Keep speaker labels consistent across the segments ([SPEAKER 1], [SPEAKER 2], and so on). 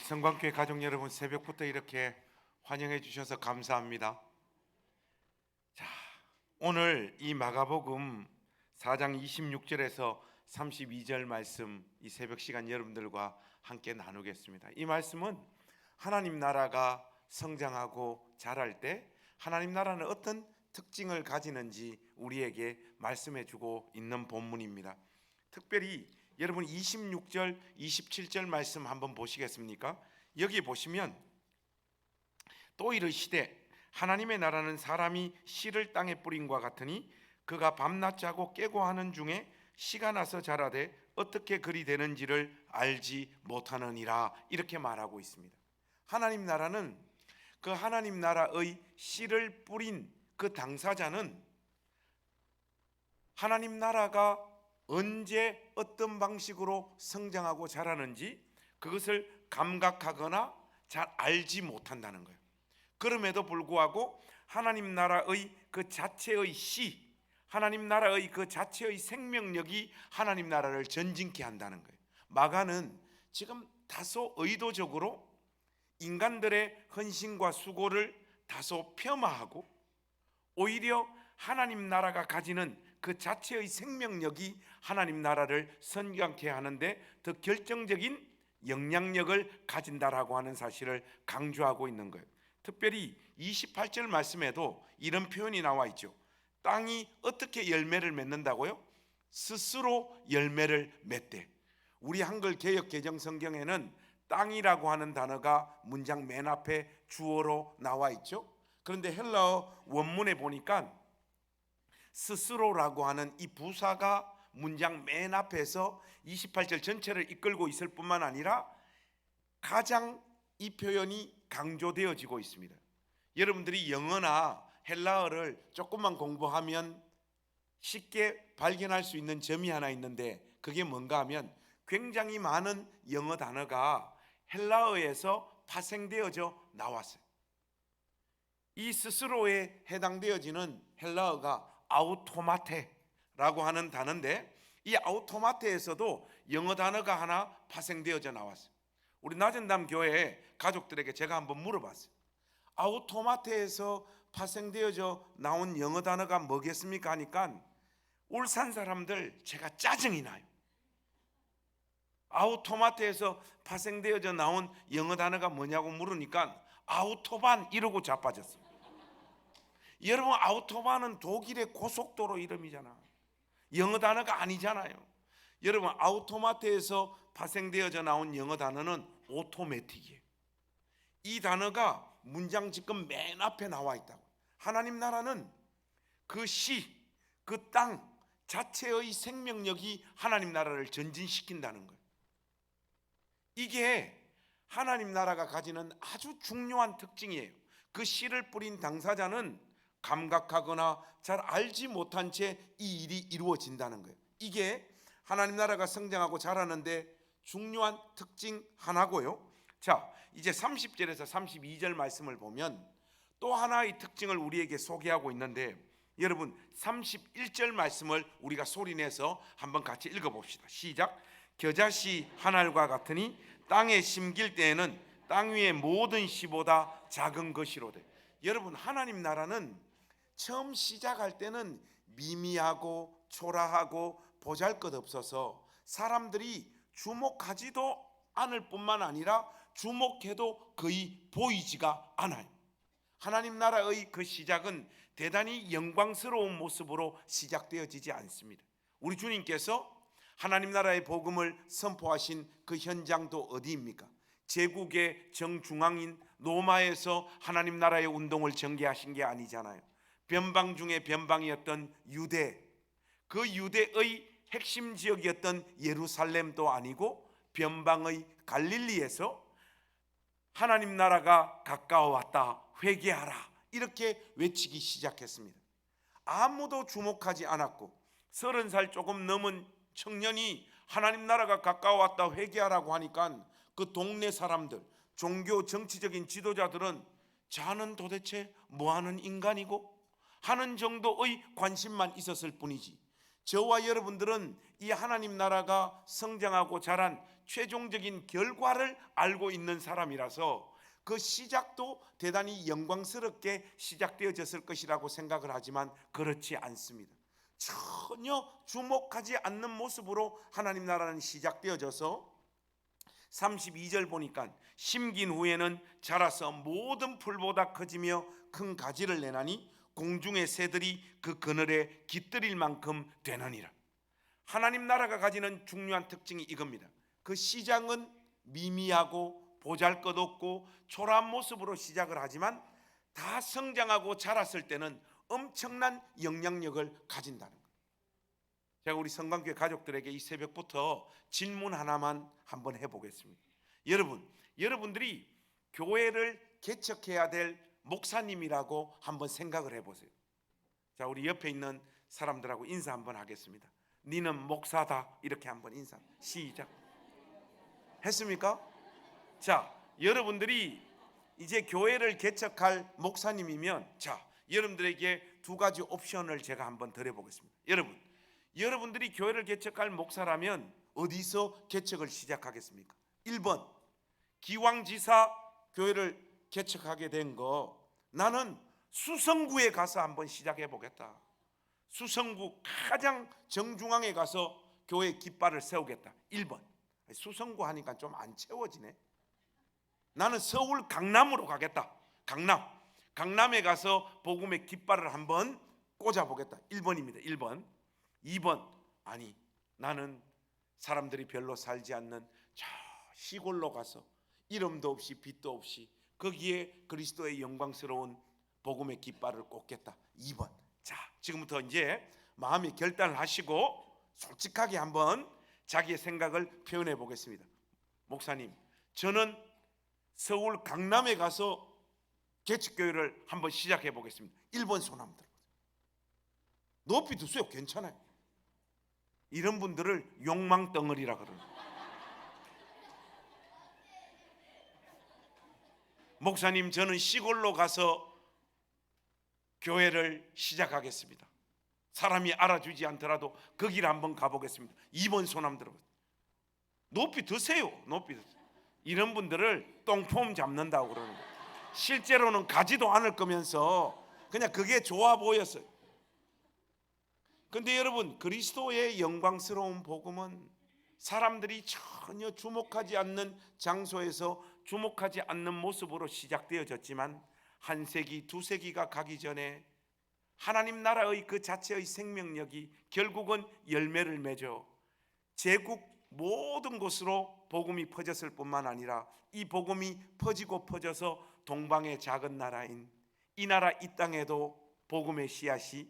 [SPEAKER 1] 성광교회 가족 여러분, 새벽부터 이렇게 환영해 주셔서 감사합니다. 자, 오늘 이 마가복음 4장 26절에서 32절 말씀, 이 새벽 시간 여러분들과 함께 나누겠습니다. 이 말씀은 하나님 나라가 성장하고 자랄 때 하나님 나라는 어떤 특징을 가지는지 우리에게 말씀해 주고 있는 본문입니다. 특별히 여러분 26절, 27절 말씀 한번 보시겠습니까? 여기 보시면 또 이르시되 하나님의 나라는 사람이 씨를 땅에 뿌린과 같으니 그가 밤낮 자고 깨고 하는 중에 씨가 나서 자라되 어떻게 그리 되는지를 알지 못하느니라, 이렇게 말하고 있습니다. 하나님 나라는 그 하나님 나라의 씨를 뿌린 그 당사자는 하나님 나라가 언제 어떤 방식으로 성장하고 자라는지 그것을 감각하거나 잘 알지 못한다는 거예요. 그럼에도 불구하고 하나님 나라의 그 자체의 씨, 하나님 나라의 그 자체의 생명력이 하나님 나라를 전진케 한다는 거예요. 마가는 지금 다소 의도적으로 인간들의 헌신과 수고를 다소 폄하하고 오히려 하나님 나라가 가지는 그 자체의 생명력이 하나님 나라를 성장케 하는데 더 결정적인 영향력을 가진다라고 하는 사실을 강조하고 있는 거예요. 특별히 28절 말씀에도 이런 표현이 나와 있죠. 땅이 어떻게 열매를 맺는다고요? 스스로 열매를 맺대. 우리 한글 개역 개정 성경에는 땅이라고 하는 단어가 문장 맨 앞에 주어로 나와 있죠. 그런데 헬라어 원문에 보니까 스스로라고 하는 이 부사가 문장 맨 앞에서 28절 전체를 이끌고 있을 뿐만 아니라 가장 이 표현이 강조되어지고 있습니다. 여러분들이 영어나 헬라어를 조금만 공부하면 쉽게 발견할 수 있는 점이 하나 있는데, 그게 뭔가 하면 굉장히 많은 영어 단어가 헬라어에서 파생되어져 나왔어요. 이 스스로에 해당되어지는 헬라어가 아우토마테라고 하는 단어인데, 이 아우토마테에서도 영어 단어가 하나 파생되어져 나왔어요. 우리 낮은담 교회 가족들에게 제가 한번 물어봤어요. 아우토마테에서 파생되어져 나온 영어 단어가 뭐겠습니까 하니까 울산 사람들 제가 짜증이 나요. 아우토마테에서 파생되어져 나온 영어 단어가 뭐냐고 물으니까 아우토반 이러고 자빠졌어요. 여러분, 아우토반은 독일의 고속도로 이름이잖아. 영어 단어가 아니잖아요. 여러분, 아우토마테에서 파생되어져 나온 영어 단어는 오토매틱이에요. 이 단어가 문장 지금 맨 앞에 나와 있다고. 하나님 나라는 그 씨, 그 땅 자체의 생명력이 하나님 나라를 전진시킨다는 거예요. 이게 하나님 나라가 가지는 아주 중요한 특징이에요. 그 씨를 뿌린 당사자는 감각하거나 잘 알지 못한 채 이 일이 이루어진다는 거예요. 이게 하나님 나라가 성장하고 자라는데 중요한 특징 하나고요. 자, 이제 30절에서 32절 말씀을 보면 또 하나의 특징을 우리에게 소개하고 있는데, 여러분 31절 말씀을 우리가 소리내서 한번 같이 읽어봅시다. 시작. 겨자씨 한 알과 같으니 땅에 심길 때에는 땅 위의 모든 씨보다 작은 것이로되. 여러분, 하나님 나라는 처음 시작할 때는 미미하고 초라하고 보잘것없어서 사람들이 주목하지도 않을 뿐만 아니라 주목해도 거의 보이지가 않아요. 하나님 나라의 그 시작은 대단히 영광스러운 모습으로 시작되어지지 않습니다. 우리 주님께서 하나님 나라의 복음을 선포하신 그 현장도 어디입니까? 제국의 정중앙인 로마에서 하나님 나라의 운동을 전개하신 게 아니잖아요. 변방 중에 변방이었던 유대, 그 유대의 핵심 지역이었던 예루살렘도 아니고 변방의 갈릴리에서 하나님 나라가 가까워왔다, 회개하라, 이렇게 외치기 시작했습니다. 아무도 주목하지 않았고 30살 조금 넘은 청년이 하나님 나라가 가까워왔다, 회개하라고 하니까 그 동네 사람들, 종교 정치적인 지도자들은 자는 도대체 뭐하는 인간이고 하는 정도의 관심만 있었을 뿐이지 저와 여러분들은 이 하나님 나라가 성장하고 자란 최종적인 결과를 알고 있는 사람이라서 그 시작도 대단히 영광스럽게 시작되어졌을 것이라고 생각을 하지만 그렇지 않습니다. 전혀 주목하지 않는 모습으로 하나님 나라는 시작되어져서 32절 보니까 심긴 후에는 자라서 모든 풀보다 커지며 큰 가지를 내나니 공중의 새들이 그 그늘에 깃들일 만큼 되느니라. 하나님 나라가 가지는 중요한 특징이 이겁니다. 그 시장은 미미하고 보잘것없고 초라한 모습으로 시작을 하지만 다 성장하고 자랐을 때는 엄청난 영향력을 가진다는 거예요. 제가 우리 성강교회 가족들에게 이 새벽부터 질문 하나만 한번 해보겠습니다. 여러분들이 교회를 개척해야 될 목사님이라고 한번 생각을 해보세요. 자, 우리 옆에 있는 사람들하고 인사 한번 하겠습니다. 니는 목사다, 이렇게 한번 인사. 시작. 했습니까? 자, 여러분들이 이제 교회를 개척할 목사님이면, 자, 여러분들에게 두 가지 옵션을 제가 한번 드려보겠습니다. 여러분들이 교회를 개척할 목사라면 어디서 개척을 시작하겠습니까? 1번, 기왕지사 교회를 개척하게 된 거, 나는 수성구에 가서 한번 시작해 보겠다. 수성구 가장 정중앙에 가서 교회 깃발을 세우겠다. 1번. 수성구 하니까 좀 안 채워지네. 나는 서울 강남으로 가겠다. 강남에 가서 복음의 깃발을 한번 꽂아보겠다. 1번입니다. 1번. 2번, 아니, 나는 사람들이 별로 살지 않는 저 시골로 가서 이름도 없이 빛도 없이 거기에 그리스도의 영광스러운 복음의 깃발을 꽂겠다. 2번. 자, 지금부터 이제 마음의 결단을 하시고 솔직하게 한번 자기의 생각을 표현해 보겠습니다. 목사님, 저는 서울 강남에 가서 개척교회를 한번 시작해 보겠습니다. 1번 손 한번 들어보세요. 높이 드세요. 괜찮아요. 이런 분들을 욕망덩어리라 그러는 거예요. 목사님, 저는 시골로 가서 교회를 시작하겠습니다. 사람이 알아주지 않더라도 그 길 한번 가보겠습니다. 2번 손 한번 들어보세요. 높이 드세요. 높이 드세요. 이런 분들을 똥폼 잡는다고 그러는 거예요. 실제로는 가지도 않을 거면서 그냥 그게 좋아 보였어요. 근데 여러분, 그리스도의 영광스러운 복음은 사람들이 전혀 주목하지 않는 장소에서 주목하지 않는 모습으로 시작되어졌지만 한 세기, 두 세기가 가기 전에 하나님 나라의 그 자체의 생명력이 결국은 열매를 맺어 제국 모든 곳으로 복음이 퍼졌을 뿐만 아니라 이 복음이 퍼지고 퍼져서 동방의 작은 나라인 이 나라 이 땅에도 복음의 씨앗이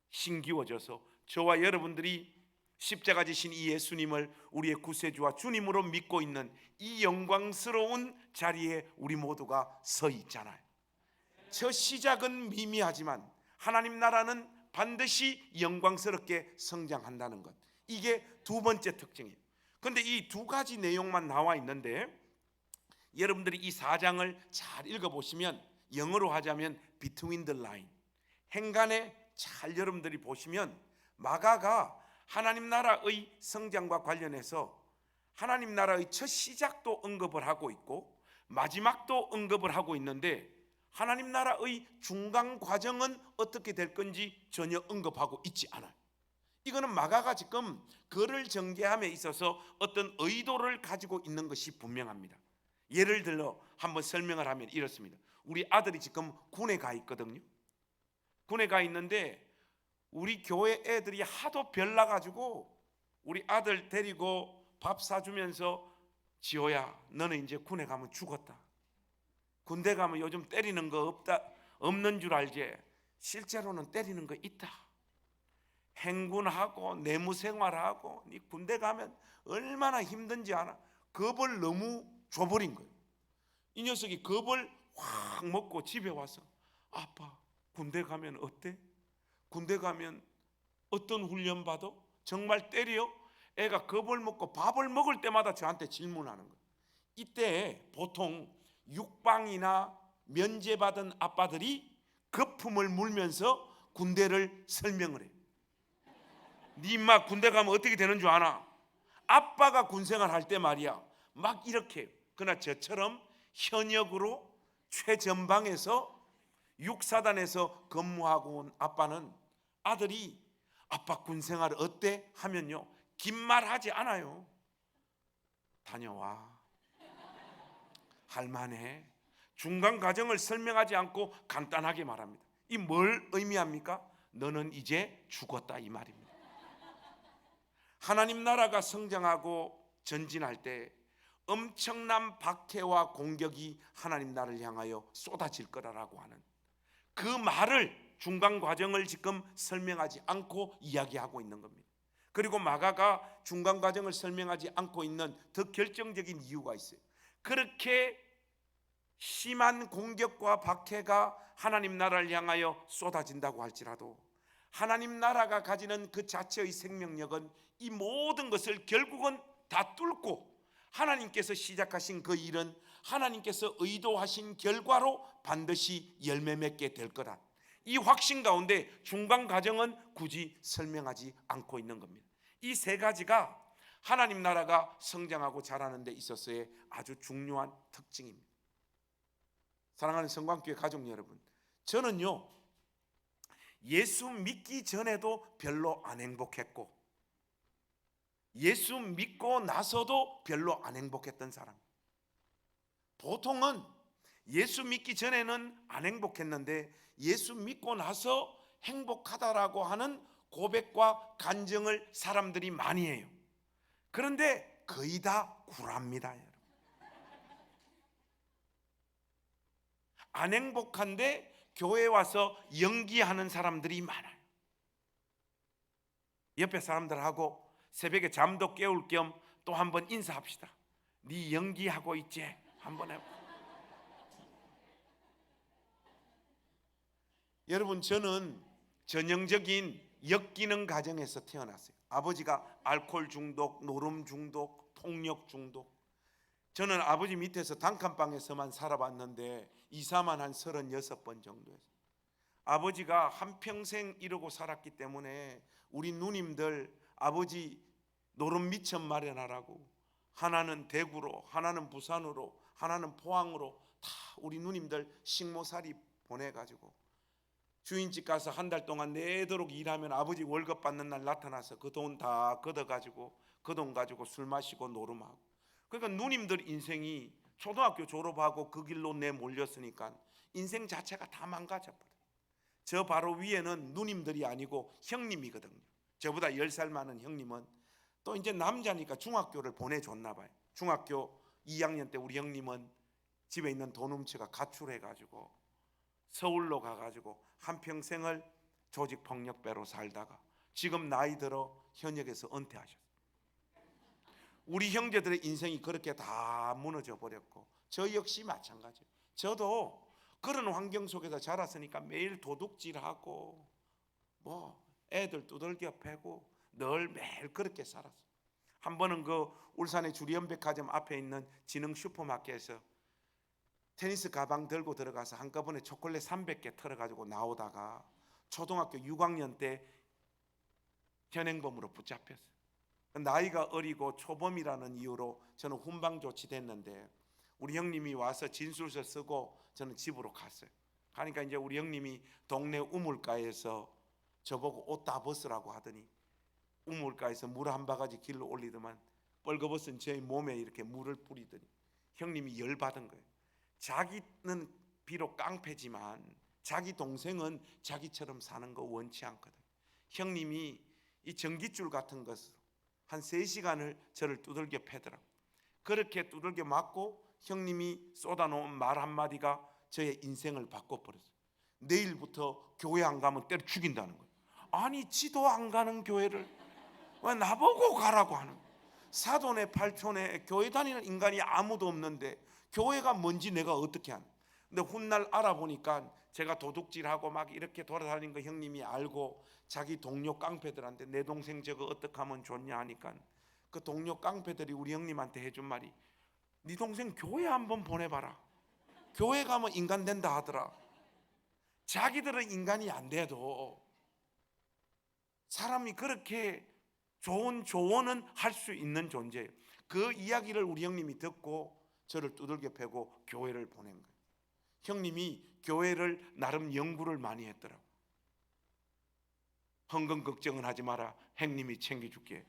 [SPEAKER 1] 심기워져서 저와 여러분들이 십자가 지신 이 예수님을 우리의 구세주와 주님으로 믿고 있는 이 영광스러운 자리에 우리 모두가 서 있잖아요. 저 시작은 미미하지만 하나님 나라는 반드시 영광스럽게 성장한다는 것, 이게 두 번째 특징이에요. 그런데 이 두 가지 내용만 나와 있는데 여러분들이 이 4장을 잘 읽어보시면, 영어로 하자면 Between the line, 행간에 잘 여러분들이 보시면 마가가 하나님 나라의 성장과 관련해서 하나님 나라의 첫 시작도 언급을 하고 있고 마지막도 언급을 하고 있는데 하나님 나라의 중간 과정은 어떻게 될 건지 전혀 언급하고 있지 않아요. 이거는 마가가 지금 글을 전개함에 있어서 어떤 의도를 가지고 있는 것이 분명합니다. 예를 들어 한번 설명을 하면 이렇습니다. 우리 아들이 지금 군에 가 있거든요. 군에 가 있는데 우리 교회 애들이 하도 별나가지고 우리 아들 데리고 밥 사주면서, 지호야, 너는 이제 군에 가면 죽었다. 군대 가면 요즘 때리는 거 없는 줄 알지? 실제로는 때리는 거 있다. 행군하고 내무생활하고 네 군대 가면 얼마나 힘든지 알아? 겁을 너무 줘버린 거예요. 이 녀석이 겁을 확 먹고 집에 와서, 아빠, 군대 가면 어때? 군대 가면 어떤 훈련 받아? 정말 때려? 애가 겁을 먹고 밥을 먹을 때마다 저한테 질문하는 거예요. 이때 보통 육방이나 면제받은 아빠들이 거품을 물면서 군대를 설명을 해요. 네 임마 군대 가면 어떻게 되는 줄 아나? 아빠가 군생활 할 때 말이야 막 이렇게 해요. 그러나 저처럼 현역으로 최전방에서 육사단에서 근무하고 온 아빠는 아들이 아빠 군생활 어때? 하면요 긴 말 하지 않아요. 다녀와, 할만해. 중간 과정을 설명하지 않고 간단하게 말합니다. 이 뭘 의미합니까? 너는 이제 죽었다 이 말입니다. 하나님 나라가 성장하고 전진할 때 엄청난 박해와 공격이 하나님 나라를 향하여 쏟아질 거라고 하는 그 말을 중간 과정을 지금 설명하지 않고 이야기하고 있는 겁니다. 그리고 마가가 중간 과정을 설명하지 않고 있는 더 결정적인 이유가 있어요. 그렇게 심한 공격과 박해가 하나님 나라를 향하여 쏟아진다고 할지라도 하나님 나라가 가지는 그 자체의 생명력은 이 모든 것을 결국은 다 뚫고 하나님께서 시작하신 그 일은 하나님께서 의도하신 결과로 반드시 열매 맺게 될 거라, 이 확신 가운데 중간 과정은 굳이 설명하지 않고 있는 겁니다. 이 세 가지가 하나님 나라가 성장하고 자라는 데 있어서의 아주 중요한 특징입니다. 사랑하는 성광교회 가족 여러분, 저는요 예수 믿기 전에도 별로 안 행복했고 예수 믿고 나서도 별로 안 행복했던 사람. 보통은 예수 믿기 전에는 안 행복했는데 예수 믿고 나서 행복하다라고 하는 고백과 간증을 사람들이 많이 해요. 그런데 거의 다 구랍니다. 안 행복한데 교회에 와서 연기하는 사람들이 많아요. 옆에 사람들하고 새벽에 잠도 깨울 겸 또 한번 인사합시다. 네 연기하고 있지? 한번 해봐. 여러분, 저는 전형적인 역기능 가정에서 태어났어요. 아버지가 알코올 중독, 노름 중독, 폭력 중독. 저는 아버지 밑에서 단칸방에서만 살아봤는데 이사만 한 36번 정도 했어요. 아버지가 한평생 이러고 살았기 때문에 우리 누님들 아버지 노름 미천 마련하라고 하나는 대구로, 하나는 부산으로, 하나는 포항으로 다 우리 누님들 식모살이 보내가지고 주인집 가서 한 달 동안 내도록 일하면 아버지 월급 받는 날 나타나서 그 돈 다 걷어가지고 그 돈 가지고 술 마시고 노름하고. 그러니까 누님들 인생이 초등학교 졸업하고 그 길로 내몰렸으니까 인생 자체가 다 망가져버려요. 저 바로 위에는 누님들이 아니고 형님이거든요. 저보다 10살 많은 형님은 또 이제 남자니까 중학교를 보내줬나 봐요. 중학교 2학년 때 우리 형님은 집에 있는 돈 훔쳐가 가출해가지고 서울로 가가지고 한평생을 조직폭력배로 살다가 지금 나이 들어 현역에서 은퇴하셨어요. 우리 형제들의 인생이 그렇게 다 무너져 버렸고 저 역시 마찬가지예요. 저도 그런 환경 속에서 자랐으니까 매일 도둑질하고 뭐 애들 두들겨 패고 늘 매일 그렇게 살았어요. 한 번은 그 울산의 주리연백화점 앞에 있는 진흥 슈퍼마켓에서 테니스 가방 들고 들어가서 한꺼번에 초콜릿 300개 털어가지고 나오다가 초등학교 6학년 때 현행범으로 붙잡혔어요. 나이가 어리고 초범이라는 이유로 저는 훈방 조치됐는데 우리 형님이 와서 진술서 쓰고 저는 집으로 갔어요. 가니까 이제 우리 형님이 동네 우물가에서 저보고 옷 다 벗으라고 하더니 우물가에서 물 한 바가지 길로 올리더만 벌거벗은 제 몸에 이렇게 물을 뿌리더니 형님이 열받은 거예요. 자기는 비록 깡패지만 자기 동생은 자기처럼 사는 거 원치 않거든. 형님이 이 전깃줄 같은 것으로 한 3시간을 저를 두들겨 패더라고. 그렇게 두들겨 맞고 형님이 쏟아놓은 말 한마디가 저의 인생을 바꿔버렸어요. 내일부터 교회 안 가면 때려 죽인다는 거예요. 아니 지도 안 가는 교회를 왜 나보고 가라고 하는 거예요. 사돈의 팔촌에 교회 다니는 인간이 아무도 없는데 교회가 뭔지 내가 어떻게 하는. 근데 훗날 알아보니까 제가 도둑질하고 막 이렇게 돌아다니는 거 형님이 알고 자기 동료 깡패들한테 내 동생 저거 어떻게 하면 좋냐 하니까 그 동료 깡패들이 우리 형님한테 해준 말이 네 동생 교회 한번 보내봐라. 교회 가면 인간 된다 하더라. 자기들은 인간이 안 돼도 사람이 그렇게 좋은 조언은 할 수 있는 존재예요. 그 이야기를 우리 형님이 듣고 저를 두들겨 패고 교회를 보낸 거예요. 형님이 교회를 나름 연구를 많이 했더라고. 헌금 걱정은 하지 마라, 형님이 챙겨줄게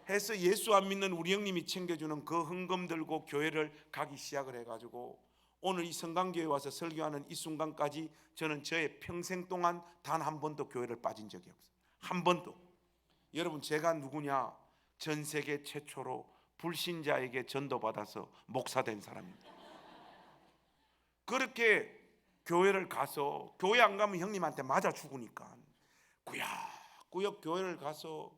[SPEAKER 1] 해서 예수 안 믿는 우리 형님이 챙겨주는 그 헌금 들고 교회를 가기 시작을 해가지고 오늘 이 성강교회 와서 설교하는 이 순간까지 저는 저의 평생 동안 단 한 번도 교회를 빠진 적이 없어요. 한 번도. 여러분, 제가 누구냐? 전 세계 최초로 불신자에게 전도받아서 목사된 사람입니다. 그렇게 교회를 가서, 교회 안 가면 형님한테 맞아 죽으니까 구역구역 교회를 가서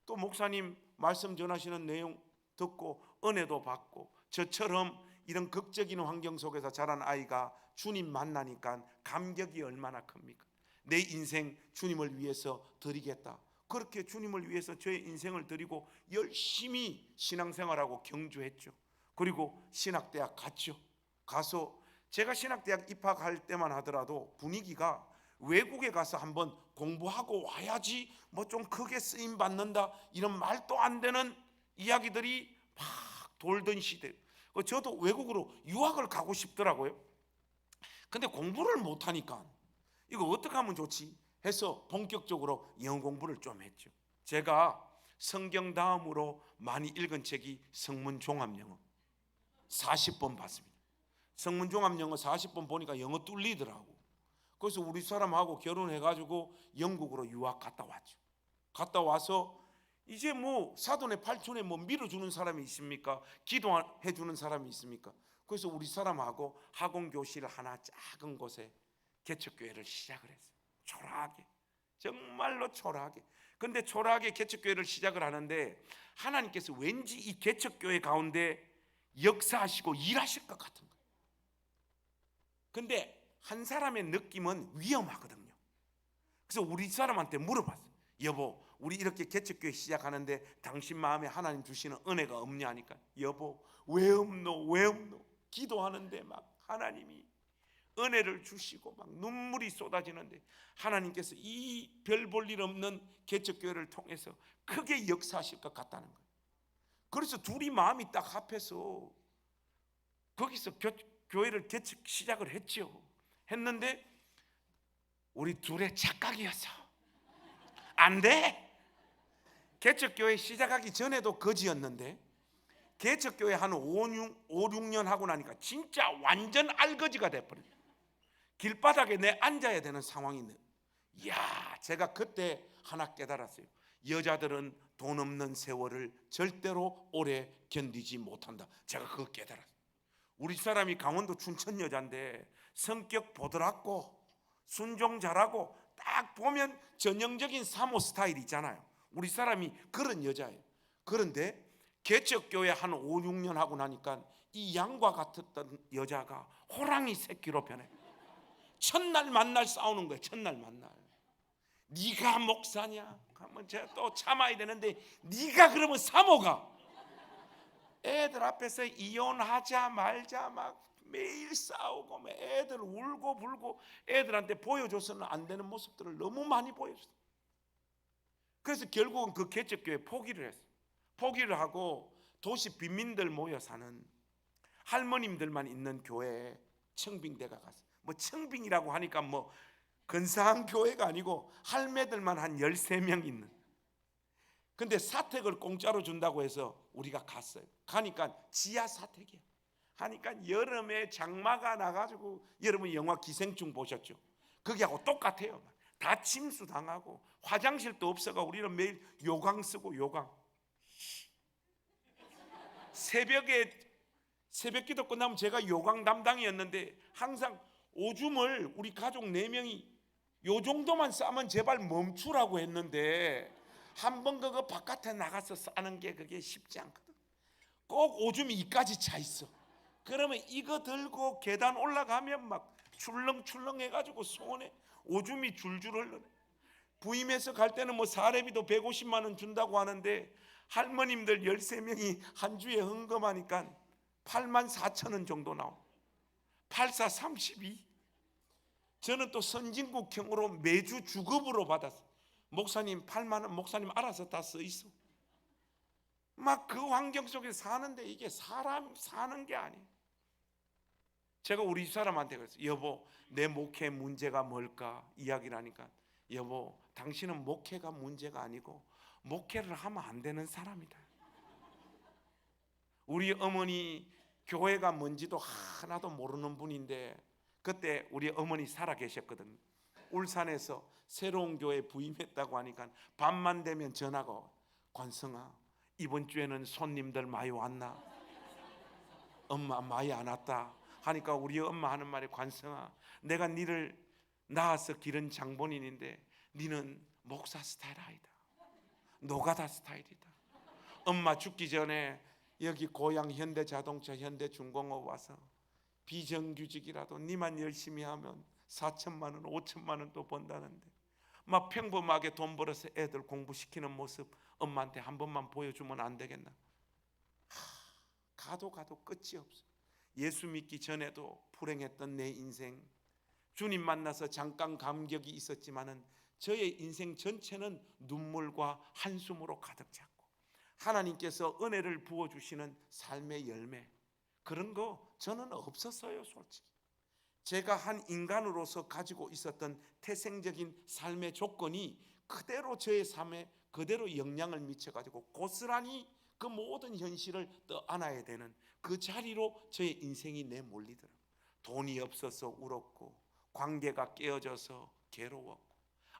[SPEAKER 1] 또 목사님 말씀 전하시는 내용 듣고 은혜도 받고, 저처럼 이런 극적인 환경 속에서 자란 아이가 주님 만나니까 감격이 얼마나 큽니까? 내 인생 주님을 위해서 드리겠다. 그렇게 주님을 위해서 저의 인생을 드리고 열심히 신앙생활하고 경주했죠. 그리고 신학대학 갔죠. 가서 제가 신학대학 입학할 때만 하더라도 분위기가 외국에 가서 한번 공부하고 와야지 뭐 좀 크게 쓰임 받는다 이런 말도 안 되는 이야기들이 막 돌던 시대. 저도 외국으로 유학을 가고 싶더라고요. 근데 공부를 못하니까 이거 어떻게 하면 좋지 해서 본격적으로 영어 공부를 좀 했죠. 제가 성경 다음으로 많이 읽은 책이 성문종합영어 40번 봤습니다. 성문종합영어 40번 보니까 영어 뚫리더라고. 그래서 우리 사람하고 결혼해가지고 영국으로 유학 갔다 왔죠. 갔다 와서 이제 뭐 사돈의 팔촌에 뭐 밀어주는 사람이 있습니까? 기도해주는 사람이 있습니까? 그래서 우리 사람하고 학원교실 하나 작은 곳에 개척교회를 시작을 했어요. 초라하게, 정말로 초라하게. 근데 초라하게 개척교회를 시작을 하는데 하나님께서 왠지 이 개척교회 가운데 역사하시고 일하실 것 같은 거예요. 근데 한 사람의 느낌은 위험하거든요. 그래서 우리 사람한테 물어봤어요. 여보, 우리 이렇게 개척교회 시작하는데 당신 마음에 하나님 주시는 은혜가 없냐 하니까, 여보 왜 없노 왜 없노, 기도하는데 막 하나님이 은혜를 주시고 막 눈물이 쏟아지는데 하나님께서 이 별 볼 일 없는 개척교회를 통해서 크게 역사하실 것 같다는 거예요. 그래서 둘이 마음이 딱 합해서 거기서 교회를 개척 시작을 했죠. 했는데 우리 둘의 착각이었어. 안 돼. 개척교회 시작하기 전에도 거지였는데 개척교회 한 5, 6년 하고 나니까 진짜 완전 알거지가 돼버렸어요. 길바닥에 내 앉아야 되는 상황이 있는. 이야, 제가 그때 하나 깨달았어요. 여자들은 돈 없는 세월을 절대로 오래 견디지 못한다. 제가 그거 깨달았어요. 우리 사람이 강원도 춘천 여자인데 성격 보드랍고 순종 잘하고 딱 보면 전형적인 사모 스타일 있잖아요. 우리 사람이 그런 여자예요. 그런데 개척교회 한 5, 6년 하고 나니까 이 양과 같았던 여자가 호랑이 새끼로 변해. 첫날 만날 싸우는 거예요. 첫날 만날. 네가 목사냐? 그러면 제가 또 참아야 되는데 네가 그러면 사모가. 애들 앞에서 이혼하자 말자 막 매일 싸우고 애들 울고 불고 애들한테 보여줘서는 안 되는 모습들을 너무 많이 보여줬어요. 그래서 결국은 그 개척교회 포기를 했어요. 포기를 하고 도시 빈민들 모여 사는 할머님들만 있는 교회에 청빙대가 갔어요. 뭐 청빙이라고 하니까 뭐 근사한 교회가 아니고 할매들만 한 13명 있는. 근데 사택을 공짜로 준다고 해서 우리가 갔어요. 가니까 지하 사택이야. 하니까 여름에 장마가 나가지고, 여러분 영화 기생충 보셨죠? 거기하고 똑같아요. 다 침수 당하고 화장실도 없어가 우리는 매일 요강 쓰고 요강. 새벽 기도 끝나면 제가 요강 담당이었는데 항상 오줌을 우리 가족 4명이 요 정도만 싸면 제발 멈추라고 했는데 한 번 그거 바깥에 나가서 싸는 게 그게 쉽지 않거든. 꼭 오줌이 이까지 차 있어. 그러면 이거 들고 계단 올라가면 막 출렁출렁 해가지고 손에 오줌이 줄줄 흘러네. 부임해서 갈 때는 뭐 사례비도 150만 원 준다고 하는데 할머님들 13명이 한 주에 헌금하니까 8만 4천 원 정도 나와. 84 32. 저는 또 선진국형으로 매주 주급으로 받았어요. 목사님 8만 원 목사님 알아서 다 써 있어. 막 그 환경 속에 사는데 이게 사람 사는 게 아니에요. 제가 우리 집사람한테 그랬어요. 여보, 내 목회 문제가 뭘까 이야기를 하니까, 여보, 당신은 목회가 문제가 아니고 목회를 하면 안 되는 사람이다. 우리 어머니 교회가 뭔지도 하나도 모르는 분인데, 그때 우리 어머니 살아 계셨거든요. 울산에서 새로운 교회 부임했다고 하니까 밤만 되면 전화가, 관성아, 이번 주에는 손님들 많이 왔나? 엄마 많이 안 왔다 하니까 우리 엄마 하는 말이, 관성아, 내가 니를 낳아서 기른 장본인인데 니는 목사 스타일 아니다, 노가다 스타일이다. 엄마 죽기 전에 여기 고향 현대자동차 현대중공업 와서 비정규직이라도 니만 열심히 하면 4천만 원 5천만 원 또 번다는데, 막 평범하게 돈 벌어서 애들 공부시키는 모습 엄마한테 한 번만 보여주면 안 되겠나? 가도 끝이 없어. 예수 믿기 전에도 불행했던 내 인생, 주님 만나서 잠깐 감격이 있었지만은 저의 인생 전체는 눈물과 한숨으로 가득 찼고, 하나님께서 은혜를 부어주시는 삶의 열매, 그런 거 저는 없었어요. 솔직히 제가 한 인간으로서 가지고 있었던 태생적인 삶의 조건이 그대로 저의 삶에 그대로 영향을 미쳐가지고 고스란히 그 모든 현실을 떠안아야 되는 그 자리로 저의 인생이 내몰리더라고요. 돈이 없어서 울었고, 관계가 깨어져서 괴로웠고,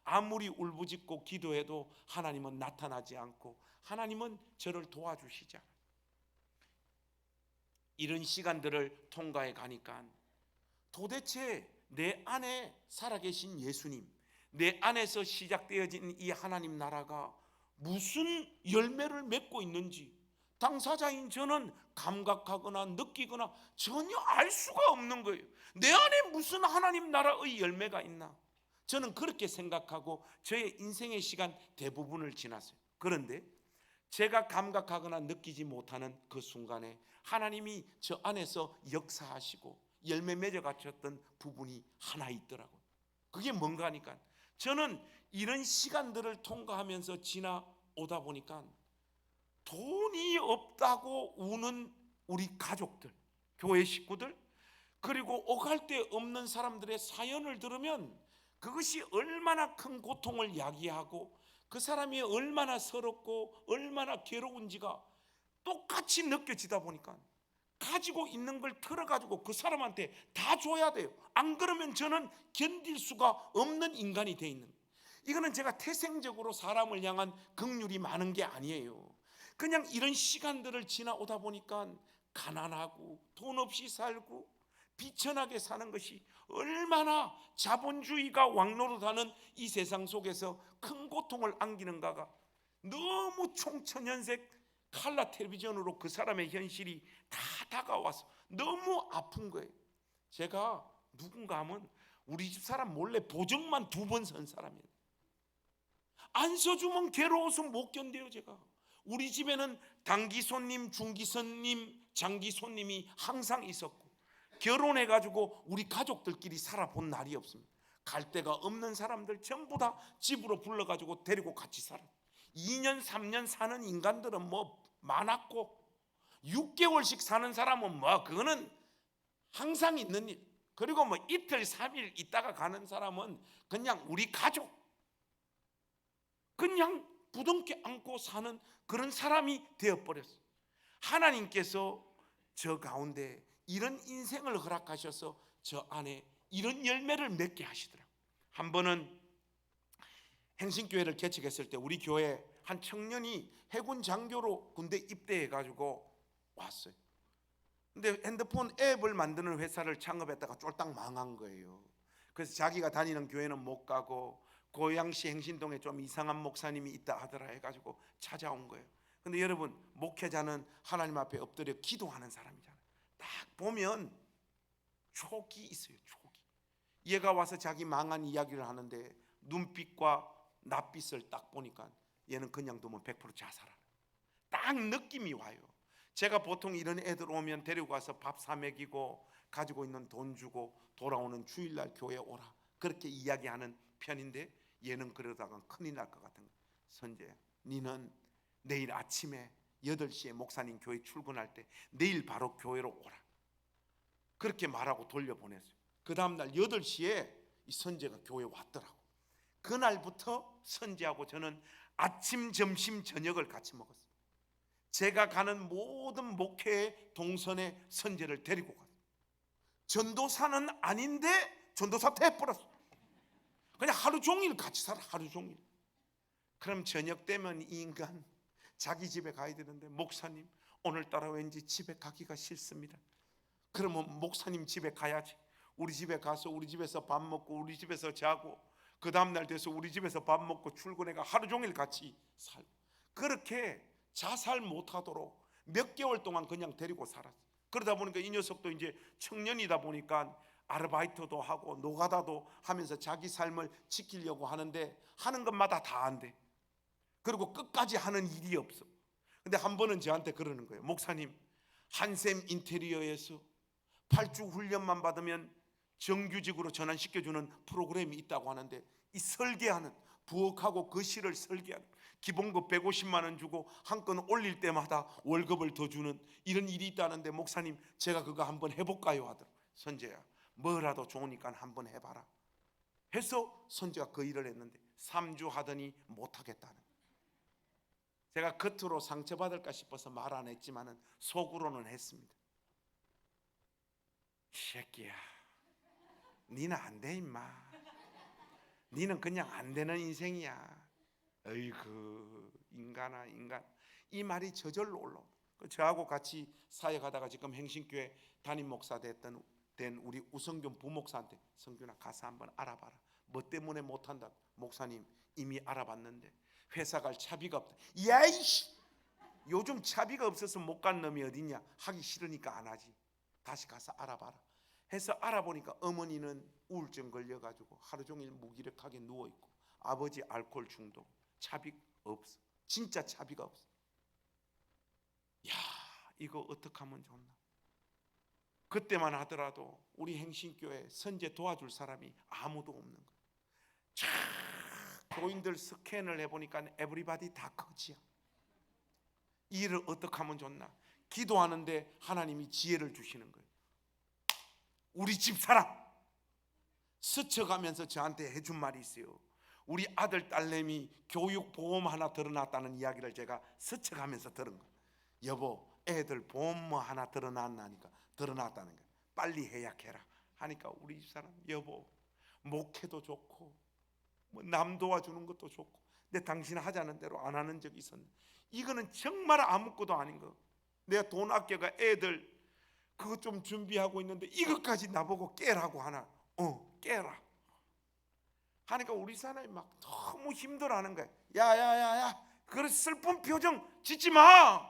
[SPEAKER 1] 아무리 울부짖고 기도해도 하나님은 나타나지 않고 하나님은 저를 도와주시지 않아요. 이런 시간들을 통과해 가니까 도대체 내 안에 살아계신 예수님, 내 안에서 시작되어진 이 하나님 나라가 무슨 열매를 맺고 있는지 당사자인 저는 감각하거나 느끼거나 전혀 알 수가 없는 거예요. 내 안에 무슨 하나님 나라의 열매가 있나? 저는 그렇게 생각하고 저의 인생의 시간 대부분을 지났어요. 그런데 제가 감각하거나 느끼지 못하는 그 순간에 하나님이 저 안에서 역사하시고 열매 맺어 가셨던 부분이 하나 있더라고요. 그게 뭔가 하니까, 저는 이런 시간들을 통과하면서 지나오다 보니까 돈이 없다고 우는 우리 가족들, 교회 식구들, 그리고 오갈 데 없는 사람들의 사연을 들으면 그것이 얼마나 큰 고통을 야기하고 그 사람이 얼마나 서럽고 얼마나 괴로운지가 똑같이 느껴지다 보니까 가지고 있는 걸 털어가지고 그 사람한테 다 줘야 돼요. 안 그러면 저는 견딜 수가 없는 인간이 돼 있는, 이거는 제가 태생적으로 사람을 향한 긍휼이 많은 게 아니에요. 그냥 이런 시간들을 지나오다 보니까 가난하고 돈 없이 살고 비천하게 사는 것이 얼마나 자본주의가 왕노릇하는 이 세상 속에서 큰 고통을 안기는가가 너무 총천연색 칼라 텔레비전으로 그 사람의 현실이 다 다가와서 너무 아픈 거예요. 제가 누군가 하면 우리 집 사람 몰래 보증만 2번 선 사람이에요. 안 써주면 괴로워서 못 견뎌요. 제가 우리 집에는 단기 손님, 중기 손님, 장기 손님이 항상 있었고, 결혼해가지고 우리 가족들끼리 살아본 날이 없습니다. 갈 데가 없는 사람들 전부 다 집으로 불러가지고 데리고 같이 살아. 2년 3년 사는 인간들은 뭐 많았고, 6개월씩 사는 사람은 뭐 그거는 항상 있는 일. 그리고 뭐 이틀 3일 있다가 가는 사람은 그냥 우리 가족, 그냥 부둥켜 안고 사는 그런 사람이 되어버렸어요. 하나님께서 저 가운데 이런 인생을 허락하셔서 저 안에 이런 열매를 맺게 하시더라고요. 한 번은 행신교회를 개척했을 때 우리 교회 한 청년이 해군 장교로 군대 입대해가지고 왔어요. 근데 핸드폰 앱을 만드는 회사를 창업했다가 쫄딱 망한 거예요. 그래서 자기가 다니는 교회는 못 가고 고양시 행신동에 좀 이상한 목사님이 있다 하더라 해가지고 찾아온 거예요. 근데 여러분, 목회자는 하나님 앞에 엎드려 기도하는 사람이잖아요. 딱 보면 촉이 있어요. 촉이. 얘가 와서 자기 망한 이야기를 하는데 눈빛과 낯빛을 딱 보니까 얘는 그냥 두면 100% 자살하는, 딱 느낌이 와요. 제가 보통 이런 애들 오면 데리고 가서 밥 사 먹이고 가지고 있는 돈 주고 돌아오는 주일날 교회 오라, 그렇게 이야기하는 편인데, 얘는 그러다가 큰일 날 것 같은 거야. 선재야, 니는 내일 아침에 8시에 목사님 교회 출근할 때 내일 바로 교회로 오라. 그렇게 말하고 돌려보냈어요. 그 다음날 8시에 이 선재가 교회에 왔더라고. 그날부터 선재하고 저는 아침, 점심, 저녁을 같이 먹었어요. 제가 가는 모든 목회의 동선에 선재를 데리고 갔어요. 전도사는 아닌데 전도사 돼버렸어. 그냥 하루 종일 같이 살아. 하루 종일. 그럼 저녁 되면 이 인간 자기 집에 가야 되는데, 목사님 오늘따라 왠지 집에 가기가 싫습니다. 그러면 목사님 집에 가야지. 우리 집에 가서 우리 집에서 밥 먹고 우리 집에서 자고 그 다음날 돼서 우리 집에서 밥 먹고 출근해가 하루 종일 같이 살고, 그렇게 자살 못하도록 몇 개월 동안 그냥 데리고 살았어. 그러다 보니까 이 녀석도 이제 청년이다 보니까 아르바이트도 하고 노가다도 하면서 자기 삶을 지키려고 하는데 하는 것마다 다 안 돼. 그리고 끝까지 하는 일이 없어. 근데 한 번은 저한테 그러는 거예요. 목사님, 한샘 인테리어에서 8주 훈련만 받으면 정규직으로 전환시켜주는 프로그램이 있다고 하는데, 이 설계하는, 부엌하고 거실을 설계하는, 기본급 150만 원 주고 한 건 올릴 때마다 월급을 더 주는 이런 일이 있다는데, 목사님 제가 그거 한번 해볼까요? 하더라고요. 선재야, 뭐라도 좋으니까 한번 해봐라 해서 선재가 그 일을 했는데 3주 하더니 못하겠다는 거예요. 제가 겉으로 상처받을까 싶어서 말 안 했지만은 속으로는 했습니다. 새끼야, 니는 안 돼 임마. 니는 그냥 안 되는 인생이야. 어이구 인간아 인간. 이 말이 저절로 올라오고, 저하고 같이 사역하다가 지금 행신교회 담임 목사 된 우리 우성균 부목사한테, 성균아 가서 한번 알아봐라. 뭐 때문에 못한다. 목사님 이미 알아봤는데 회사 갈 차비가 없다. 야이씨, 요즘 차비가 없어서 못 간 놈이 어딨냐. 하기 싫으니까 안 하지. 다시 가서 알아봐라 해서 알아보니까 어머니는 우울증 걸려가지고 하루 종일 무기력하게 누워있고, 아버지 알코올 중독, 차비 없어. 진짜 차비가 없어. 야, 이거 어떻게 하면 좋나. 그때만 하더라도 우리 행신교회 선제 도와줄 사람이 아무도 없는 거야. 참, 교인들 스캔을 해보니까 에브리바디 다 거지야. 이 일을 어떻게 하면 좋나. 기도하는데 하나님이 지혜를 주시는 거예요. 우리 집사람 스쳐가면서 저한테 해준 말이 있어요. 우리 아들 딸내미 교육보험 하나 들어놨다는 이야기를 제가 스쳐가면서 들은 거예요. 여보, 애들 보험 뭐 하나 들어놨나니까 들어놨다는 거예요. 빨리 예약해라 하니까 우리 집사람, 여보 목회도 좋고 뭐 남 도와주는 것도 좋고, 근데 당신 하자는 대로 안 하는 적이 있었는데 이거는 정말 아무것도 아닌 거. 내가 돈 아껴가 애들 그거 좀 준비하고 있는데 이것까지 나보고 깨라고 하나. 깨라 하니까 우리 사람이 막 너무 힘들어하는 거야. 야야야야, 그런 슬픈 표정 짓지 마.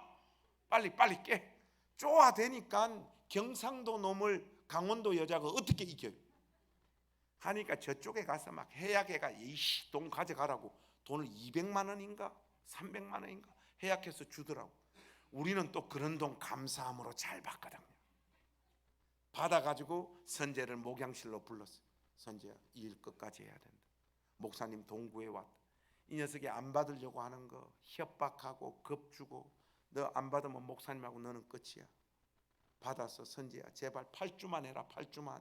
[SPEAKER 1] 빨리 깨. 쪼아대니까 경상도 놈을 강원도 여자가 어떻게 이겨요? 하니까 저쪽에 가서 막 해약해가 이씨 돈 가져가라고 돈을 200만 원인가 300만 원인가 해약해서 주더라고. 우리는 또 그런 돈 감사함으로 잘 받거든요. 받아가지고 선재를 목양실로 불렀어요. 선재야, 이 일 끝까지 해야 된다. 목사님 동구에 왔다. 이 녀석이 안 받으려고 하는 거 협박하고 겁주고, 너 안 받으면 목사님하고 너는 끝이야. 받았어. 선재야 제발 8주만 해라. 8주만.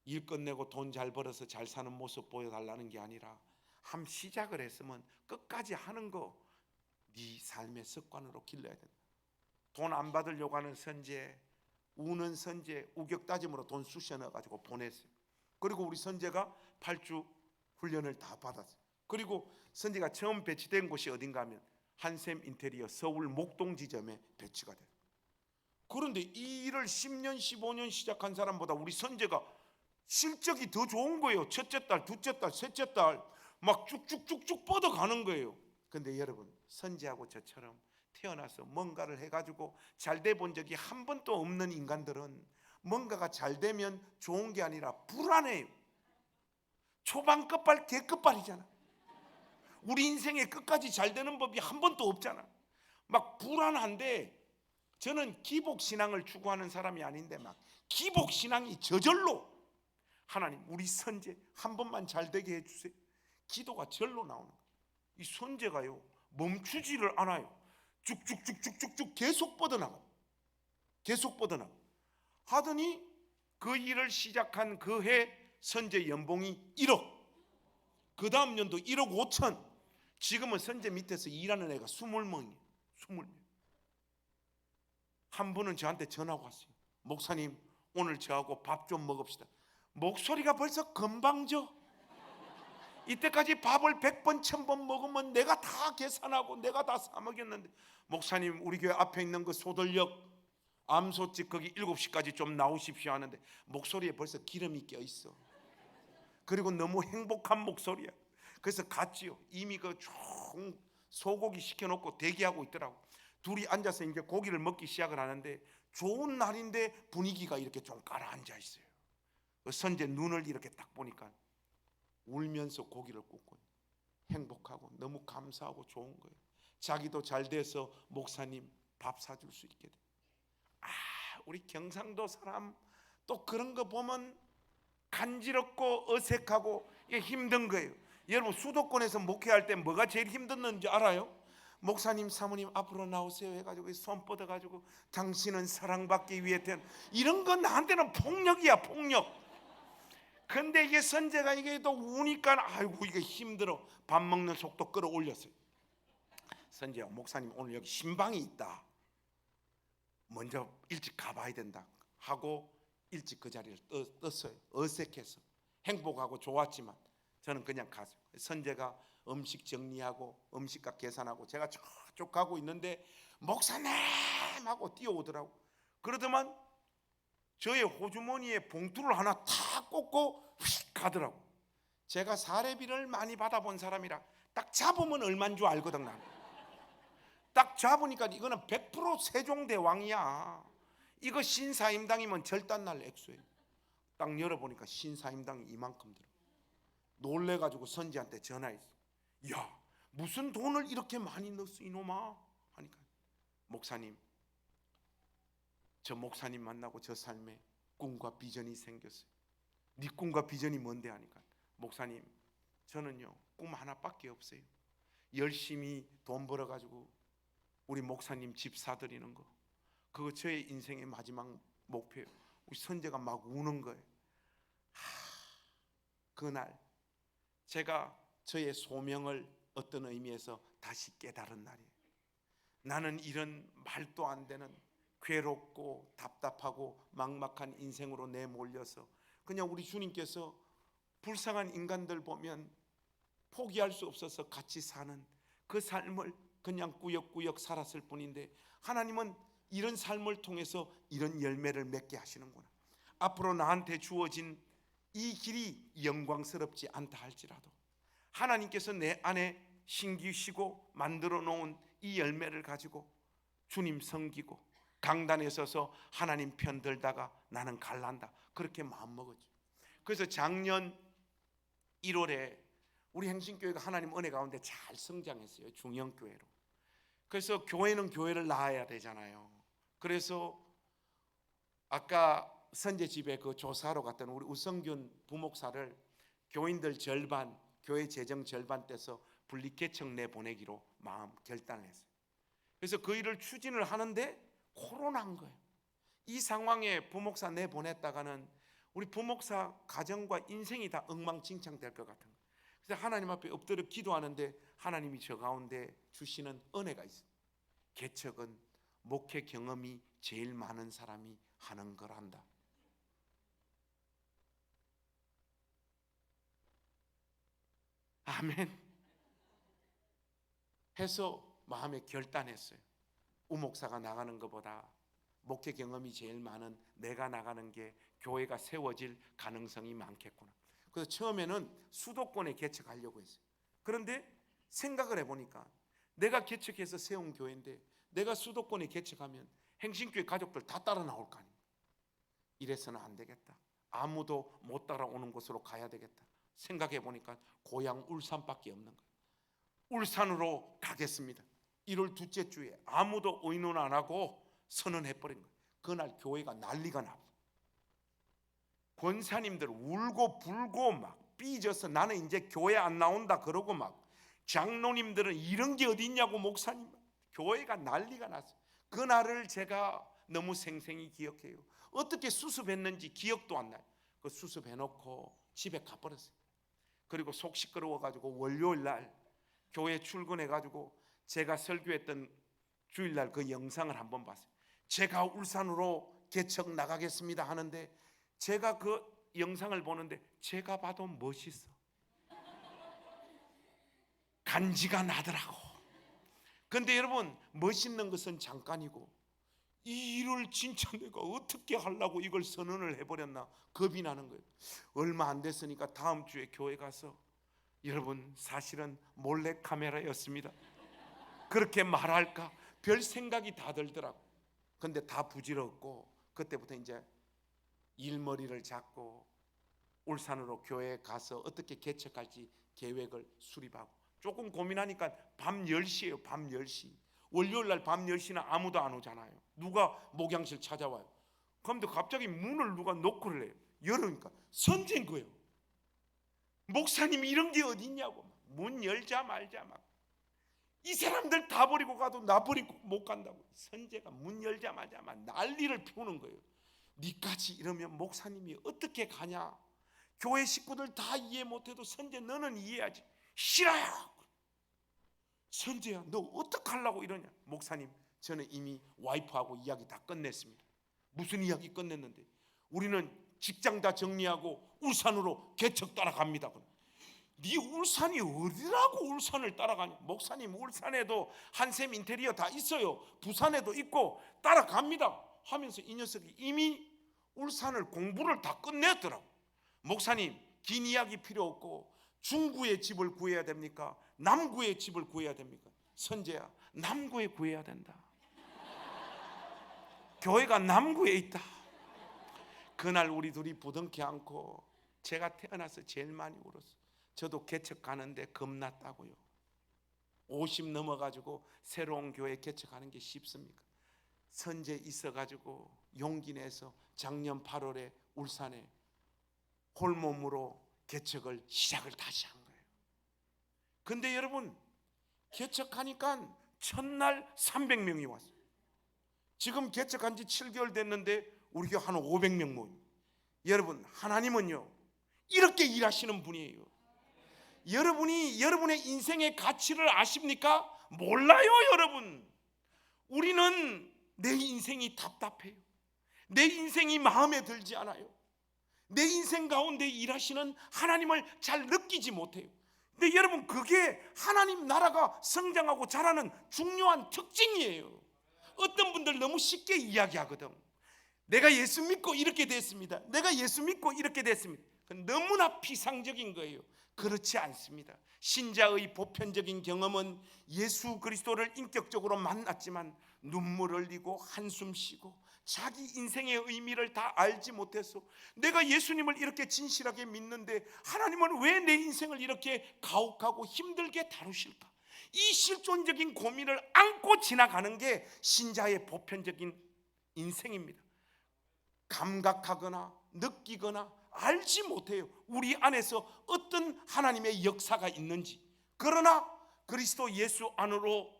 [SPEAKER 1] 일 끝내고 돈 잘 벌어서 잘 사는 모습 보여달라는 게 아니라 함 시작을 했으면 끝까지 하는 거 네 삶의 습관으로 길러야 된다. 돈 안 받으려고 하는 선재, 우는 선재 우격다짐으로 돈 쑤셔 넣어가지고 보냈어요. 그리고 우리 선재가 8주 훈련을 다 받았어요. 그리고 선재가 처음 배치된 곳이 어딘가 하면 한샘 인테리어 서울 목동 지점에 배치가 돼요. 그런데 이 일을 10년 15년 시작한 사람보다 우리 선재가 실적이 더 좋은 거예요. 첫째 달, 둘째 달, 셋째 달 막 쭉쭉쭉쭉 뻗어가는 거예요. 근데 여러분, 선재하고 저처럼 태어나서 뭔가를 해가지고 잘 돼 본 적이 한 번도 없는 인간들은 뭔가가 잘 되면 좋은 게 아니라 불안해요. 초반 끝발 개끝발이잖아. 우리 인생의 끝까지 잘 되는 법이 한 번도 없잖아. 막 불안한데, 저는 기복신앙을 추구하는 사람이 아닌데 막 기복신앙이 저절로 하나님 우리 선제 한 번만 잘 되게 해주세요. 기도가 절로 나오는 거예요. 이 선제가요 멈추지를 않아요. 쭉쭉쭉쭉쭉쭉 계속 뻗어나가요. 계속 뻗어나가요. 하더니 그 일을 시작한 그 해 선제 연봉이 1억, 그 다음 연도 1억 5천. 지금은 선제 밑에서 일하는 애가 20명이에요. 20명. 한 분은 저한테 전화가 왔어요. 목사님 오늘 저하고 밥 좀 먹읍시다. 목소리가 벌써 건방져. 이때까지 밥을 100번 1000번 먹으면 내가 다 계산하고 내가 다 사 먹였는데, 목사님 우리 교회 앞에 있는 그 소들역 암소집 거기 7시까지 좀 나오십시오 하는데 목소리에 벌써 기름이 껴있어. 그리고 너무 행복한 목소리야. 그래서 갔지요. 이미 그 총 소고기 시켜놓고 대기하고 있더라고. 둘이 앉아서 이제 고기를 먹기 시작을 하는데 좋은 날인데 분위기가 이렇게 좀 가라앉아 있어요. 그 선제 눈을 이렇게 딱 보니까 울면서 고기를 굽고 행복하고 너무 감사하고 좋은 거예요. 자기도 잘 돼서 목사님 밥 사줄 수 있게 돼. 우리 경상도 사람 또 그런 거 보면 간지럽고 어색하고 이게 힘든 거예요. 여러분 수도권에서 목회할 때 뭐가 제일 힘든지 알아요? 목사님 사모님 앞으로 나오세요 해가지고 손 뻗어가지고 당신은 사랑받기 위해 태어난, 이런 건 나한테는 폭력이야, 폭력. 근데 이게 선제가 이게 또 우니까 아이고 이게 힘들어. 밥 먹는 속도 끌어올렸어요. 선제야 목사님 오늘 여기 신방이 있다, 먼저 일찍 가봐야 된다 하고 일찍 그 자리를 떴어요. 어색해서 행복하고 좋았지만 저는 그냥 갔어요. 선제가 음식 정리하고 음식값 계산하고 제가 저쪽 가고 있는데 목사님 하고 뛰어오더라고. 그러더만 저의 호주머니에 봉투를 하나 탁 꽂고 휙 가더라고. 제가 사례비를 많이 받아본 사람이라 딱 잡으면 얼마인 줄 알거든. 나는 딱 잡으니까 이거는 100% 세종대왕이야. 이거 신사임당이면 절단날 액수예요. 딱 열어보니까 신사임당이 이만큼 들어. 놀래가지고 선지한테 전화했어. 야 무슨 돈을 이렇게 많이 넣었어 이놈아 하니까, 목사님 저 목사님 만나고 저 삶에 꿈과 비전이 생겼어요. 네 꿈과 비전이 뭔데 하니까, 목사님 저는요 꿈 하나밖에 없어요. 열심히 돈 벌어가지고 우리 목사님 집 사드리는 거, 그거 저의 인생의 마지막 목표예요. 우리 선재가 막 우는 거예요. 그날 제가 저의 소명을 어떤 의미에서 다시 깨달은 날이에요. 나는 이런 말도 안 되는 괴롭고 답답하고 막막한 인생으로 내몰려서 그냥 우리 주님께서 불쌍한 인간들 보면 포기할 수 없어서 같이 사는 그 삶을 그냥 꾸역꾸역 살았을 뿐인데, 하나님은 이런 삶을 통해서 이런 열매를 맺게 하시는구나. 앞으로 나한테 주어진 이 길이 영광스럽지 않다 할지라도 하나님께서 내 안에 심기시고 만들어 놓은 이 열매를 가지고 주님 섬기고 강단에 서서 하나님 편 들다가 나는 갈란다, 그렇게 마음먹었죠. 그래서 작년 1월에 우리 행신교회가 하나님 은혜 가운데 잘 성장했어요. 중형교회로. 그래서 교회는 교회를 낳아야 되잖아요. 그래서 아까 선제 집에 그 조사하러 갔던 우리 우성균 부목사를 교인들 절반, 교회 재정 절반 떼서 분리개척 내보내기로 마음 결단을 했어요. 그래서 그 일을 추진을 하는데 코로나인 거예요. 이 상황에 부목사 내보냈다가는 우리 부목사 가정과 인생이 다 엉망진창 될 것 같은 거예요. 그래서 하나님 앞에 엎드려 기도하는데 하나님이 저 가운데 주시는 은혜가 있어요. 개척은 목회 경험이 제일 많은 사람이 하는 거란다. 아멘. 해서 마음에 결단했어요. 우목사가 나가는 것보다 목회 경험이 제일 많은 내가 나가는 게 교회가 세워질 가능성이 많겠구나. 그래서 처음에는 수도권에 개척하려고 했어요. 그런데 생각을 해보니까 내가 개척해서 세운 교회인데 내가 수도권에 개척하면 행신교회 가족들 다 따라 나올 거 아닙니까? 이래서는 안 되겠다. 아무도 못 따라오는 곳으로 가야 되겠다. 생각해 보니까 고향 울산밖에 없는 거예요. 울산으로 가겠습니다. 1월 둘째 주에 아무도 의논 안 하고 선언해 버린 거예요. 그날 교회가 난리가 났어요. 권사님들 울고 불고 막 삐져서 나는 이제 교회 안 나온다 그러고 막 장로님들은 이런 게 어디 있냐고 목사님 교회가 난리가 났어요. 그날을 제가 너무 생생히 기억해요. 어떻게 수습했는지 기억도 안 나요. 그 수습해놓고 집에 가버렸어요. 그리고 속 시끄러워가지고 월요일 날 교회 출근해가지고 제가 설교했던 주일날 그 영상을 한번 봤어요. 제가 울산으로 개척 나가겠습니다 하는데 제가 그 영상을 보는데 제가 봐도 멋있어. 간지가 나더라고. 근데 여러분 멋있는 것은 잠깐이고 이 일을 진짜 내가 어떻게 하려고 이걸 선언을 해버렸나 겁이 나는 거예요. 얼마 안 됐으니까 다음 주에 교회 가서 여러분 사실은 몰래 카메라였습니다. 그렇게 말할까 별 생각이 다 들더라고. 근데 다 부질없고 그때부터 이제 일머리를 잡고 울산으로 교회에 가서 어떻게 개척할지 계획을 수립하고 조금 고민하니까 밤 10시예요. 밤 10시. 월요일 날 밤 10시는 아무도 안 오잖아요. 누가 목양실 찾아와요. 그런데 갑자기 문을 누가 노크를 해요. 열으니까 선제인 거예요. 목사님이 이런 게 어디 있냐고. 문 열자 말자 막. 이 사람들 다 버리고 가도 나 버리고 못 간다고. 선제가 문 열자마자 막 난리를 피우는 거예요. 니까지 이러면 목사님이 어떻게 가냐. 교회 식구들 다 이해 못해도 선제 너는 이해하지. 싫어요. 선제야 너 어떡하려고 이러냐. 목사님 저는 이미 와이프하고 이야기 다 끝냈습니다. 무슨 이야기 끝냈는데 우리는 직장 다 정리하고 울산으로 개척 따라갑니다. 네 울산이 어디라고 울산을 따라가냐. 목사님 울산에도 한샘 인테리어 다 있어요. 부산에도 있고 따라갑니다 하면서 이 녀석이 이미 울산을 공부를 다 끝냈더라고. 목사님 긴 이야기 필요 없고 중구에 집을 구해야 됩니까? 남구에 집을 구해야 됩니까? 선재야 남구에 구해야 된다. 교회가 남구에 있다. 그날 우리 둘이 부둥켜 안고 제가 태어나서 제일 많이 울었어요. 저도 개척 가는데 겁났다고요. 50 넘어가지고 새로운 교회 개척하는 게 쉽습니까? 선제 있어가지고 용기 내서 작년 8월에 울산에 홀몸으로 개척을 시작을 다시 한 거예요. 근데 여러분 개척하니까 첫날 300명이 왔어요. 지금 개척한 지 7개월 됐는데 우리 교회 한 500명 모입니다. 여러분 하나님은요 이렇게 일하시는 분이에요. 여러분이 여러분의 인생의 가치를 아십니까? 몰라요. 여러분 우리는 내 인생이 답답해요. 내 인생이 마음에 들지 않아요. 내 인생 가운데 일하시는 하나님을 잘 느끼지 못해요. 근데 여러분 그게 하나님 나라가 성장하고 자라는 중요한 특징이에요. 어떤 분들 너무 쉽게 이야기하거든. 내가 예수 믿고 이렇게 됐습니다. 내가 예수 믿고 이렇게 됐습니다. 너무나 피상적인 거예요. 그렇지 않습니다. 신자의 보편적인 경험은 예수 그리스도를 인격적으로 만났지만 눈물 흘리고 한숨 쉬고 자기 인생의 의미를 다 알지 못해서 내가 예수님을 이렇게 진실하게 믿는데 하나님은 왜 내 인생을 이렇게 가혹하고 힘들게 다루실까? 이 실존적인 고민을 안고 지나가는 게 신자의 보편적인 인생입니다. 감각하거나 느끼거나 알지 못해요. 우리 안에서 어떤 하나님의 역사가 있는지. 그러나 그리스도 예수 안으로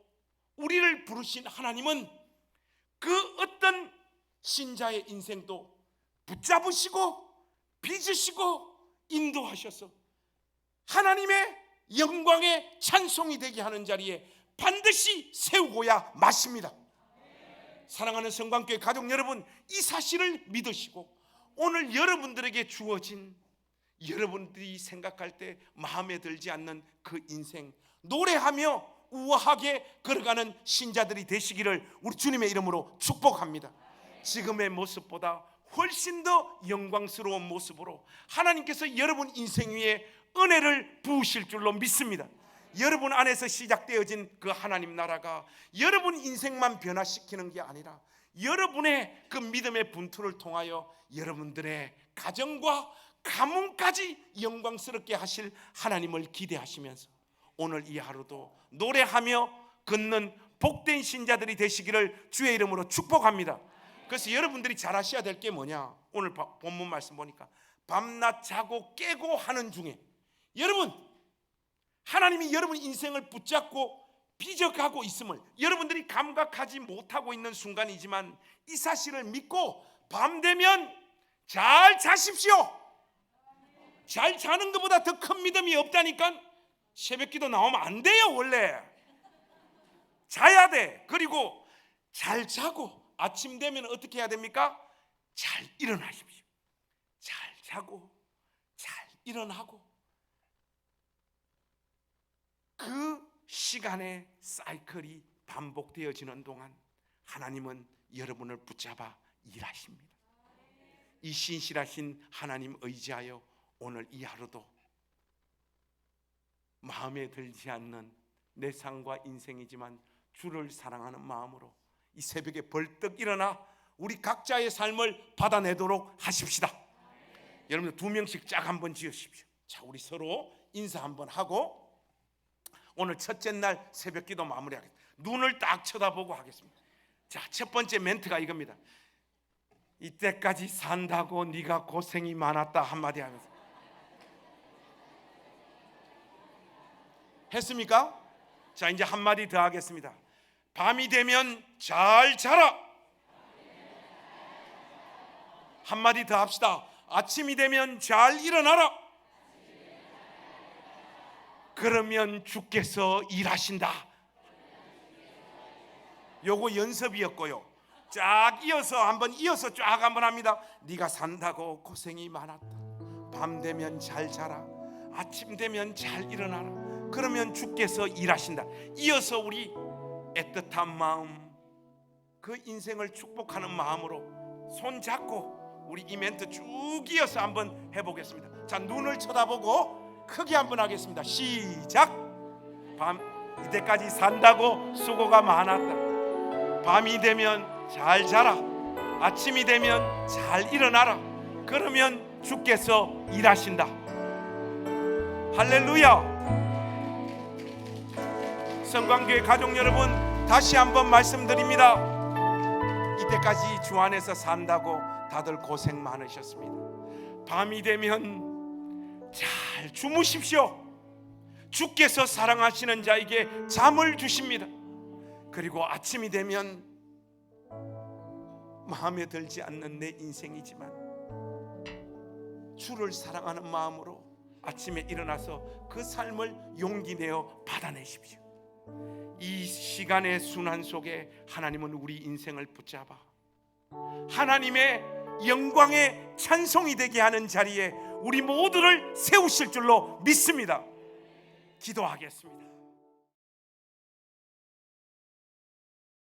[SPEAKER 1] 우리를 부르신 하나님은 그 어떤 신자의 인생도 붙잡으시고 빚으시고 인도하셔서 하나님의 영광의 찬송이 되게 하는 자리에 반드시 세우고야 마십니다. 사랑하는 성광교회 가족 여러분, 이 사실을 믿으시고 오늘 여러분들에게 주어진 여러분들이 생각할 때 마음에 들지 않는 그 인생 노래하며 우아하게 걸어가는 신자들이 되시기를 우리 주님의 이름으로 축복합니다. 지금의 모습보다 훨씬 더 영광스러운 모습으로 하나님께서 여러분 인생 위에 은혜를 부으실 줄로 믿습니다. 여러분 안에서 시작되어진 그 하나님 나라가 여러분 인생만 변화시키는 게 아니라 여러분의 그 믿음의 분투를 통하여 여러분들의 가정과 가문까지 영광스럽게 하실 하나님을 기대하시면서 오늘 이 하루도 노래하며 걷는 복된 신자들이 되시기를 주의 이름으로 축복합니다. 그래서 여러분들이 잘 하셔야 될 게 뭐냐? 오늘 본문 말씀 보니까 밤낮 자고 깨고 하는 중에 여러분, 하나님이 여러분 인생을 붙잡고 빚어가고 있음을 여러분들이 감각하지 못하고 있는 순간이지만 이 사실을 믿고 밤 되면 잘 자십시오. 잘 자는 것보다 더 큰 믿음이 없다니까. 새벽기도 나오면 안 돼요. 원래 자야 돼. 그리고 잘 자고 아침 되면 어떻게 해야 됩니까? 잘 일어나십시오. 잘 자고 잘 일어나고 그 시간의 사이클이 반복되어지는 동안 하나님은 여러분을 붙잡아 일하십니다. 이 신실하신 하나님 의지하여 오늘 이 하루도 마음에 들지 않는 내 삶과 인생이지만 주를 사랑하는 마음으로 이 새벽에 벌떡 일어나 우리 각자의 삶을 받아내도록 하십시다. 여러분들 2명씩 짝 한번 지으십시오. 자, 우리 서로 인사 한번 하고 오늘 첫째 날 새벽기도 마무리하겠습니다. 눈을 딱 쳐다보고 하겠습니다. 자, 첫 번째 멘트가 이겁니다. 이때까지 산다고 네가 고생이 많았다 한마디 하면서 했습니까? 자, 이제 한마디 더 하겠습니다. 밤이 되면 잘 자라. 한마디 더 합시다. 아침이 되면 잘 일어나라. 그러면 주께서 일하신다. 요거 연습이었고요. 쫙 이어서 쫙 한번 합니다. 네가 산다고 고생이 많았다. 밤 되면 잘 자라. 아침 되면 잘 일어나라. 그러면 주께서 일하신다. 이어서 우리 애틋한 마음, 그 인생을 축복하는 마음으로 손 잡고 우리 이 멘트 쭉 이어서 한번 해보겠습니다. 자, 눈을 쳐다보고 크게 한번 하겠습니다. 시작. 밤 이때까지 산다고 수고가 많았다. 밤이 되면 잘 자라. 아침이 되면 잘 일어나라. 그러면 주께서 일하신다. 할렐루야. 성광교회 가족 여러분, 다시 한번 말씀드립니다. 이때까지 주 안에서 산다고 다들 고생 많으셨습니다. 밤이 되면 잘 주무십시오. 주께서 사랑하시는 자에게 잠을 주십니다. 그리고 아침이 되면 마음에 들지 않는 내 인생이지만 주를 사랑하는 마음으로 아침에 일어나서 그 삶을 용기 내어 받아내십시오. 이 시간의 순환 속에 하나님은 우리 인생을 붙잡아 하나님의 영광의 찬송이 되게 하는 자리에 우리 모두를 세우실 줄로 믿습니다. 기도하겠습니다.